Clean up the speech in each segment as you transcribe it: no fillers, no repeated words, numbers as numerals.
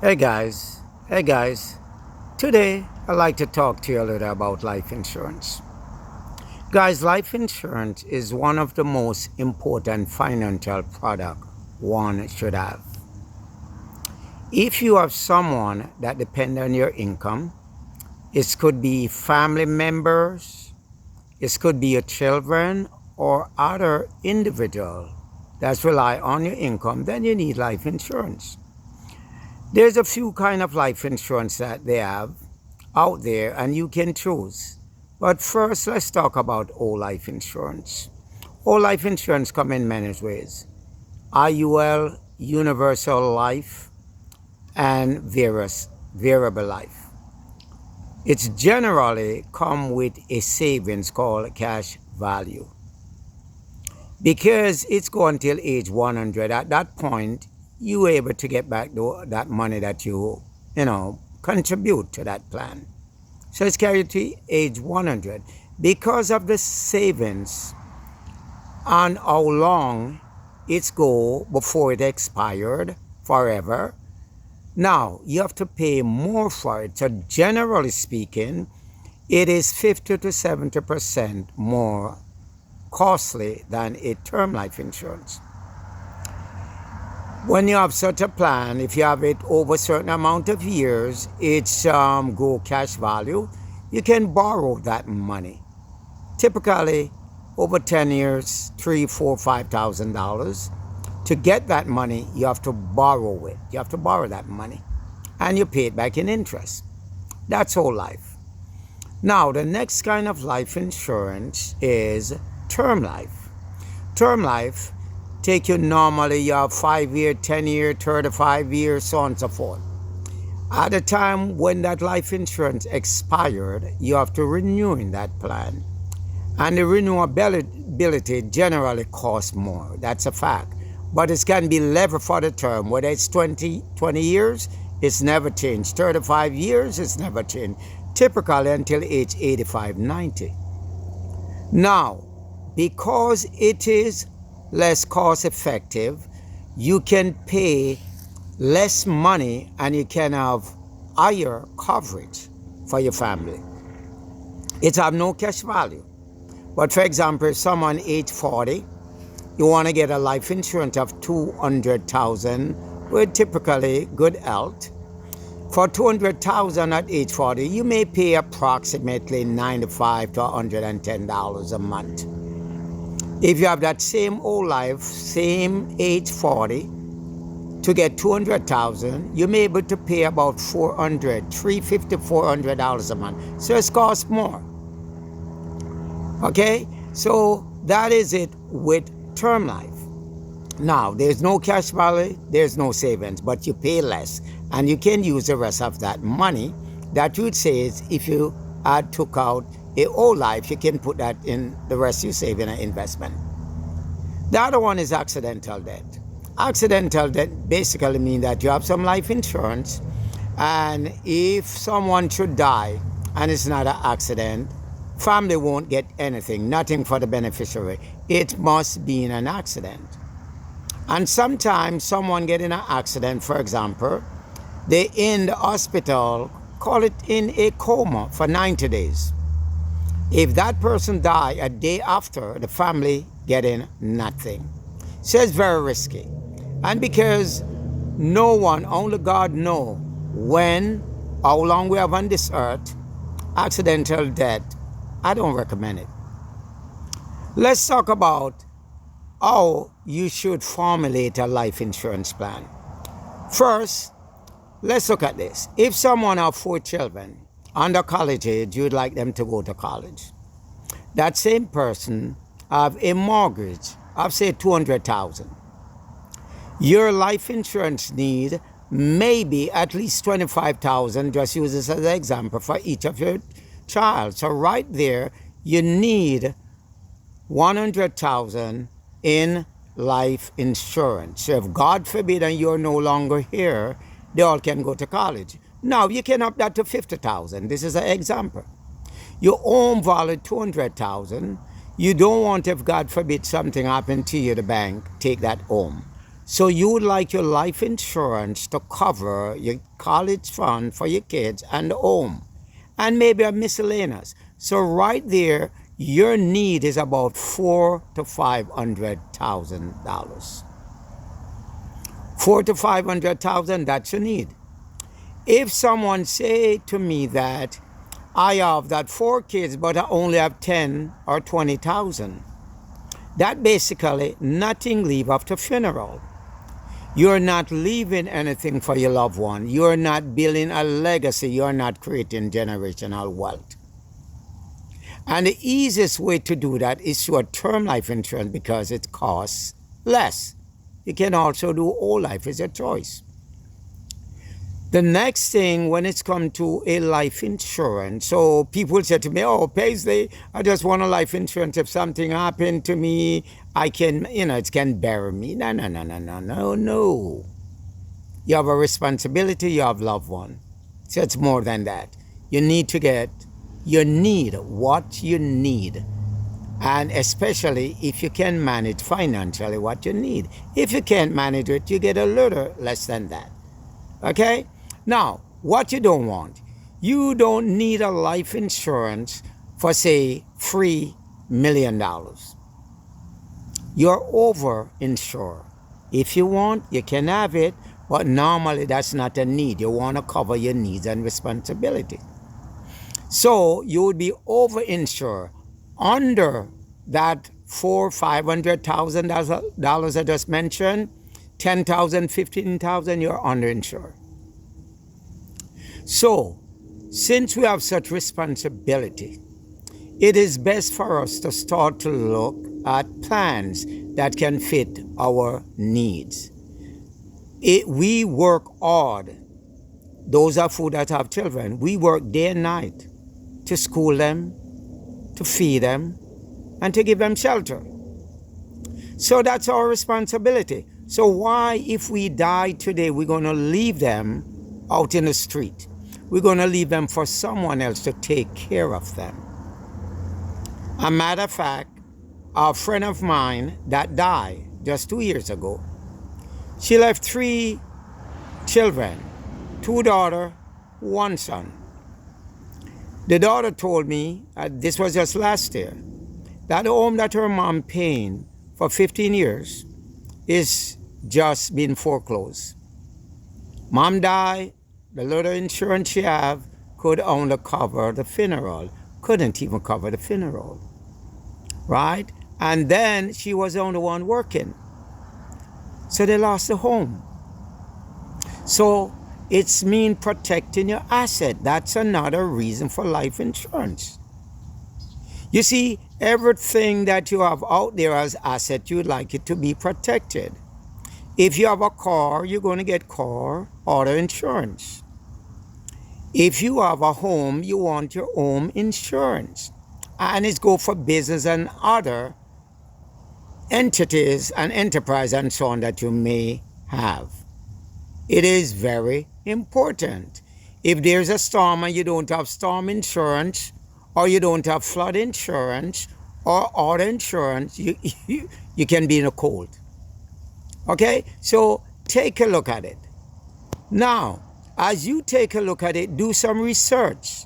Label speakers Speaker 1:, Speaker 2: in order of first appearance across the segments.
Speaker 1: Hey guys, today I'd like to talk to you a little about life insurance. Guys, life insurance is one of the most important financial product one should have. If you have someone that depend on your income, it could be family members, it could be your children or other individual that rely on your income, then you need life insurance. There's a few kind of life insurance that they have out there and you can choose. But first, let's talk about whole life insurance. Whole life insurance come in many ways. IUL, universal life, and variable life. It's generally come with a savings called cash value. Because it's going till age 100, at that point, you able to get back that money that you contribute to that plan. So it's carried to age 100 because of the savings and how long it's go before it expired forever. Now you have to pay more for it. So generally speaking, it is 50 to 70% more costly than a term life insurance. When you have such a plan, if you have it over a certain amount of years, it's go cash value. You can borrow that money. Typically, over 10 years, $3,000, $4,000, $5,000. To get that money, you have to borrow it. You have to borrow that money, and you pay it back in interest. That's whole life. Now, the next kind of life insurance is term life. Term life take you normally, you have 5 year, 10 year, 35 years, so on and so forth. At the time when that life insurance expired, you have to renew in that plan. And the renewability generally costs more. That's a fact. But it can be level for the term. Whether it's 20 years, it's never changed. 35 years, it's never changed. Typically until age 85, 90. Now, because it is less cost effective, you can pay less money and you can have higher coverage for your family. It have no cash value. But for example, if someone age 40, you want to get a life insurance of 200,000 with typically good health. For 200,000 at age 40, you may pay approximately $95 to $110 a month. If you have that same whole life, same age 40, to get 200,000, you may be able to pay about $350, $400 a month. So it costs more. Okay? So that is it with term life. Now, there's no cash value, there's no savings, but you pay less. And you can use the rest of that money that you'd save if you had took out a whole life. You can put that in the rest you save in an investment. The other one is accidental death. Accidental death basically means that you have some life insurance, and if someone should die and it's not an accident, family won't get anything, nothing for the beneficiary. It must be in an accident. And sometimes someone get in an accident, for example, they in the hospital, call it in a coma for 90 days. If that person die a day after, the family getting nothing. So it's very risky. And because no one, only God know when, how long we have on this earth, accidental death, I don't recommend it. Let's talk about how you should formulate a life insurance plan. First, let's look at this. If someone have 4 children under college age, you'd like them to go to college. That same person have a mortgage of say 200,000. Your life insurance need maybe at least 25,000. Just use this as an example for each of your child. So right there, you need 100,000 in life insurance. So if God forbid and you're no longer here, they all can go to college. Now you can up that to 50,000. This is an example. Your home value 200,000. You don't want, if God forbid something happened to you, the bank take that home. So you would like your life insurance to cover your college fund for your kids and the home and maybe a miscellaneous. So right there, your need is about $400,000 to $500,000. 400,000 to 500,000, that's your need. If someone say to me that I have that 4 kids, but I only have 10 or 20,000, that basically nothing leave after funeral. You're not leaving anything for your loved one. You're not building a legacy. You're not creating generational wealth. And the easiest way to do that is through a term life insurance because it costs less. You can also do whole life, it's your choice. The next thing when it's come to a life insurance, so people say to me, oh, Paisley, I just want a life insurance. If something happened to me, I can, it can bury me. No. You have a responsibility, you have loved one. So it's more than that. You need to get what you need. And especially if you can manage financially what you need. If you can't manage it, you get a little less than that. Okay? Now, what you don't want, you don't need a life insurance for, say, $3 million. You're over-insured. If you want, you can have it, but normally that's not a need. You want to cover your needs and responsibility. So you would be over-insured. Under that $500,000 I just mentioned, 10,000, 15,000, you're underinsured. So, since we have such responsibility, it is best for us to start to look at plans that can fit our needs. We work hard. Those of you that have children, we work day and night to school them, to feed them, and to give them shelter. So that's our responsibility. So why, if we die today, we're going to leave them out in the street? We're going to leave them for someone else to take care of them. A matter of fact, a friend of mine that died just 2 years ago, she left 3 children, 2 daughters, 1 son. The daughter told me, this was just last year, that the home that her mom paid for 15 years is just been foreclosed. Mom died, the little insurance she have could only cover the funeral, couldn't even cover the funeral, right? And then she was the only one working. So they lost the home. So it's mean protecting your asset. That's another reason for life insurance. You see, everything that you have out there as asset, you'd like it to be protected. If you have a car, you're going to get car auto insurance. If you have a home, you want your home insurance. And it's go for business and other entities and enterprise and so on that you may have. It is very important. If there's a storm and you don't have storm insurance, or you don't have flood insurance, or auto insurance, you can be in a cold. Okay? So take a look at it. Now, as you take a look at it, do some research.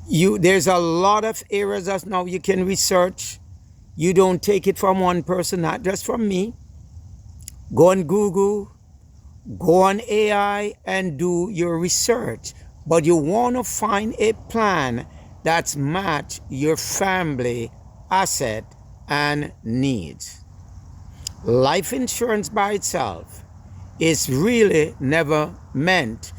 Speaker 1: There's a lot of areas that now you can research. You don't take it from one person, not just from me. Go on Google, go on AI and do your research. But you want to find a plan that's match your family asset and needs. Life insurance by itself is really never meant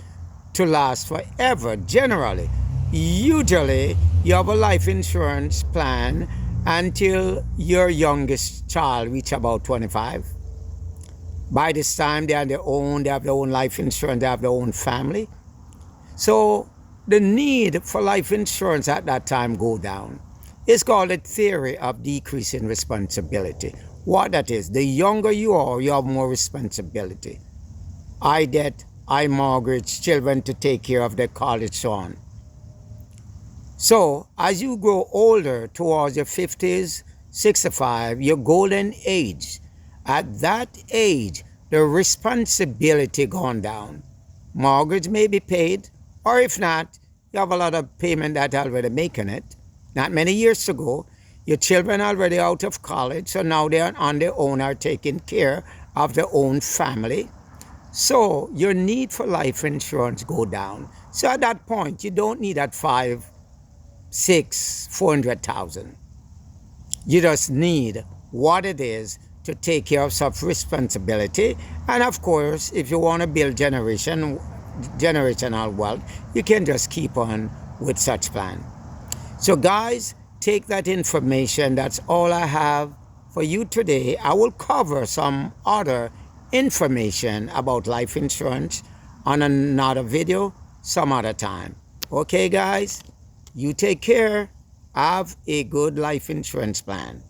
Speaker 1: to last forever. Generally, usually you have a life insurance plan until your youngest child reach about 25. By this time they have their own life insurance, they have their own family. So the need for life insurance at that time go down. It's called the theory of decreasing responsibility. What that is, the younger you are, you have more responsibility. I debt, I mortgage, children to take care of their college, so on. So as you grow older towards your 50s, 65, your golden age, At that age, the responsibility gone down. Mortgage may be paid, or if not, you have a lot of payment that already making it. Not many years ago, your children already out of college, so now they are on their own, are taking care of their own family. So your need for life insurance go down. So at that point, you don't need that 5, 6, 400,000. You just need what it is to take care of some responsibility. And of course, if you want to build generational wealth, you can just keep on with such plan. So guys, take that information. That's all I have for you today. I will cover some other information about life insurance on another video some other time. Okay guys, you take care. Have a good life insurance plan.